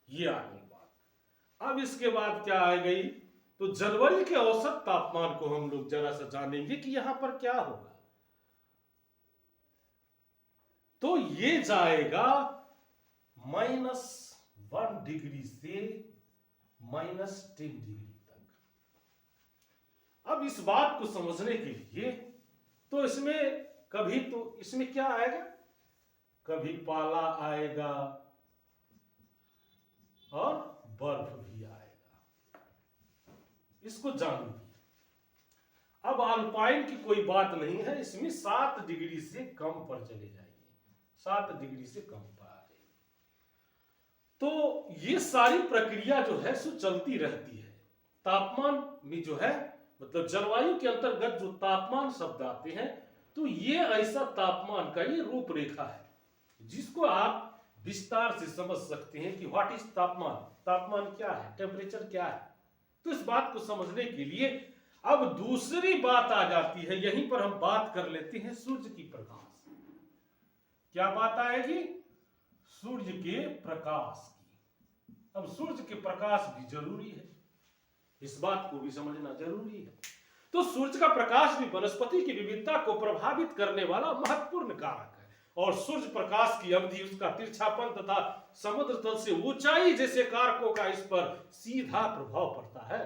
ये आ गई बात। अब इसके बाद क्या आ गई, तो जनवरी के औसत तापमान को हम लोग जरा सा जानेंगे कि यहां पर क्या होगा। तो ये जाएगा -1 डिग्री से -10 डिग्री तक। अब इस बात को समझने के लिए तो इसमें कभी तो इसमें क्या आएगा, कभी पाला आएगा और बर्फ भी आएगा, इसको जान लीजिए। अब अल्पाइन की कोई बात नहीं है, इसमें 7 डिग्री से कम पर चले जाएंगे, 7 डिग्री से कम पर आ जाएंगे। तो ये सारी प्रक्रिया जो है सो चलती रहती है। तापमान में जो है मतलब जलवायु के अंतर्गत जो तापमान शब्द आते हैं, तो ये ऐसा तापमान का ये रूपरेखा है जिसको आप विस्तार से समझ सकते हैं कि व्हाट इज तापमान, तापमान क्या है, टेम्परेचर क्या है। तो इस बात को समझने के लिए अब दूसरी बात आ जाती है, यहीं पर हम बात कर लेते हैं सूर्य की प्रकाश। क्या बात आएगी, सूर्य के प्रकाश की। अब सूर्य के प्रकाश भी जरूरी है, इस बात को भी समझना जरूरी है। तो सूर्य का प्रकाश भी वनस्पति की विविधता को प्रभावित करने वाला महत्वपूर्ण कारक है, और सूर्य प्रकाश की अवधि, उसका तिरछापन तथा समुद्र तल से ऊंचाई जैसे कारकों का इस पर सीधा प्रभाव पड़ता है।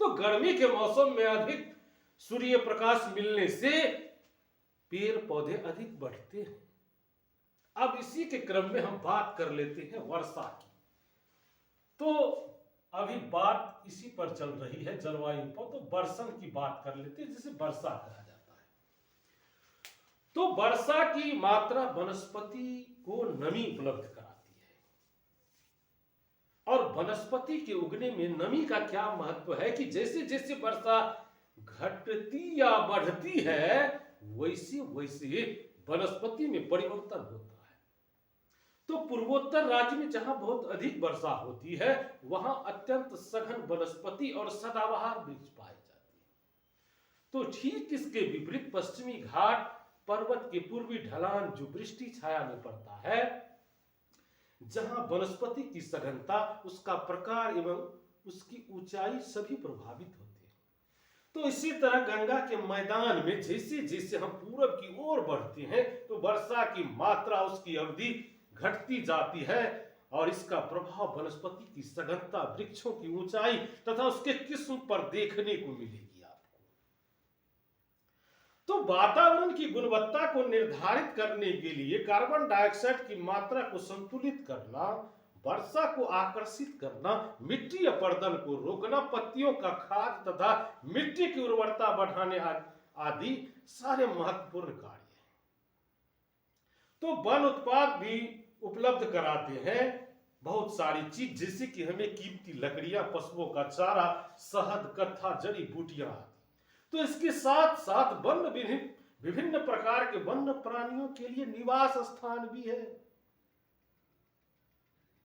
तो गर्मी के मौसम में अधिक सूर्य प्रकाश मिलने से पेड़ पौधे अधिक बढ़ते हैं। अब इसी के क्रम में हम बात कर लेते हैं वर्षा की। तो अभी बात इसी पर चल रही है जलवायु पर, तो बरसन की बात कर लेते हैं जिसे वर्षा कहा जाता है। तो वर्षा की मात्रा वनस्पति को नमी उपलब्ध कराती है, और वनस्पति के उगने में नमी का क्या महत्व है कि जैसे जैसे वर्षा घटती या बढ़ती है वैसे वैसे वनस्पति में परिवर्तन होता है। तो पूर्वोत्तर राज्य में जहां बहुत अधिक वर्षा होती है वहां अत्यंत सघन वनस्पति और सदाबहार वृक्ष पाए जाते हैं। तो ठीक इसके विपरीत पश्चिमी घाट पर्वत के पूर्वी ढलान जो वृष्टि छाया में पड़ता है, जहां वनस्पति की सघनता, उसका प्रकार एवं उसकी ऊंचाई सभी प्रभावित होते हैं। तो इसी तरह गंगा के मैदान में जैसे जैसे हम पूरब की ओर बढ़ते हैं तो वर्षा की मात्रा, उसकी अवधि घटती जाती है, और इसका प्रभाव वनस्पति की सघनता, वृक्षों की ऊंचाई तथा उसके किस्म पर देखने को मिलेगी आपको। तो वातावरण की गुणवत्ता को निर्धारित करने के लिए कार्बन डाइऑक्साइड की मात्रा को संतुलित करना, वर्षा को आकर्षित करना, मिट्टी अपरदन को रोकना, पत्तियों का खाद तथा मिट्टी की उर्वरता बढ़ाने आदि सारे महत्वपूर्ण कार्य हैं। तो वन उत्पाद भी उपलब्ध कराते हैं बहुत सारी चीज, जैसे कि हमें कीमती लकड़ियां, पशुओं का चारा, शहद, कत्था, जड़ी बूटियां आदि। तो इसके साथ साथ विभिन्न प्रकार के वन्य प्राणियों के लिए निवास स्थान भी है।